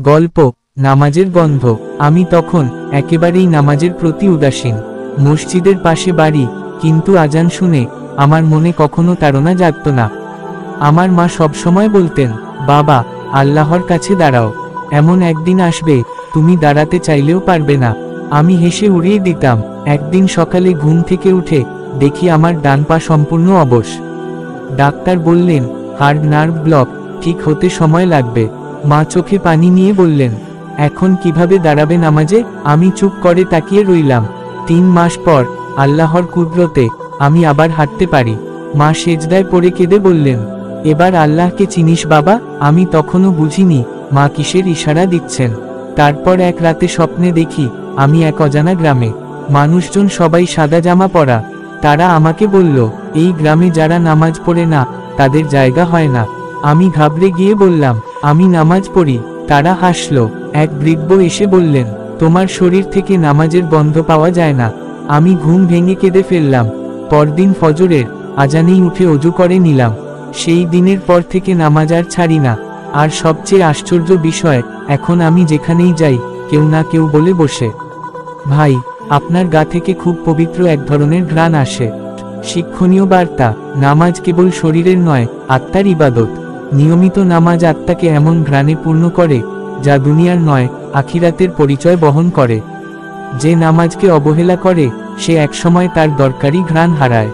গল্প নামাজের গন্ধ। আমি তখন একেবারেই নামাজের প্রতি উদাসীন। মসজিদের পাশে বাড়ি, কিন্তু আজান শুনে আমার মনে কখনো তাড়না জাগত না। আমার মা সবসময় বলতেন, বাবা, আল্লাহর কাছে দাঁড়াও, এমন একদিন আসবে তুমি দাঁড়াতে চাইলেও পারবে না। আমি হেসে উড়িয়ে দিতাম। একদিন সকালে ঘুম থেকে উঠে দেখি আমার ডান পা সম্পূর্ণ অবশ। ডাক্তার বললেন হার্ড নার্ভ ব্লক, ঠিক হতে সময় লাগবে। মা চোখে পানি নিয়ে বললেন, এখন কিভাবে দাঁড়াবে নামাজে? আমি চুপ করে তাকিয়ে রইলাম। 3 মাস পর আল্লাহর কুদরতে আমি আবার হাঁটতে পারি। মা সেজদায় পড়ে কেঁদে বললেন, এবার আল্লাহকে চিনিস বাবা? আমি তখনও বুঝিনি মা কিসের ইশারা দিচ্ছেন। তারপর এক রাতে স্বপ্নে দেখি আমি এক অজানা গ্রামে। মানুষজন সবাই সাদা জামা পরা। তারা আমাকে বলল, এই গ্রামে যারা নামাজ পড়ে না তাদের জায়গা হয় না। আমি ঘাবড়ে গিয়ে বললাম, আমি নামাজ পড়ি। তারা হাসল। এক বৃদ্ধ এসে বললেন, তোমার শরীর থেকে নামাজের গন্ধ পাওয়া যায় না। আমি ঘুম ভেঙে কেঁদে ফেললাম। পরদিন ফজরের আজানেই উঠে অজু করে নিলাম। সেই দিনের পর থেকে নামাজ আর ছাড়ি না। আর সবচেয়ে আশ্চর্য বিষয়, এখন আমি যেখানেই যাই কেউ না কেউ বলে বসে, ভাই, আপনার গা থেকে খুব পবিত্র এক ধরনের ঘ্রাণ আসে। শিক্ষণীয় বার্তা, নামাজ কেবল শরীরের নয়, আত্মার ইবাদত। নিয়মিত নামাজ আত্মাকে এমন ঘ্রাণে পূর্ণ করে যা দুনিয়ার নয়, আখিরাতের পরিচয় বহন করে। যে নামাজকে অবহেলা করে সে একসময় তার দরকারি ঘ্রাণ হারায়।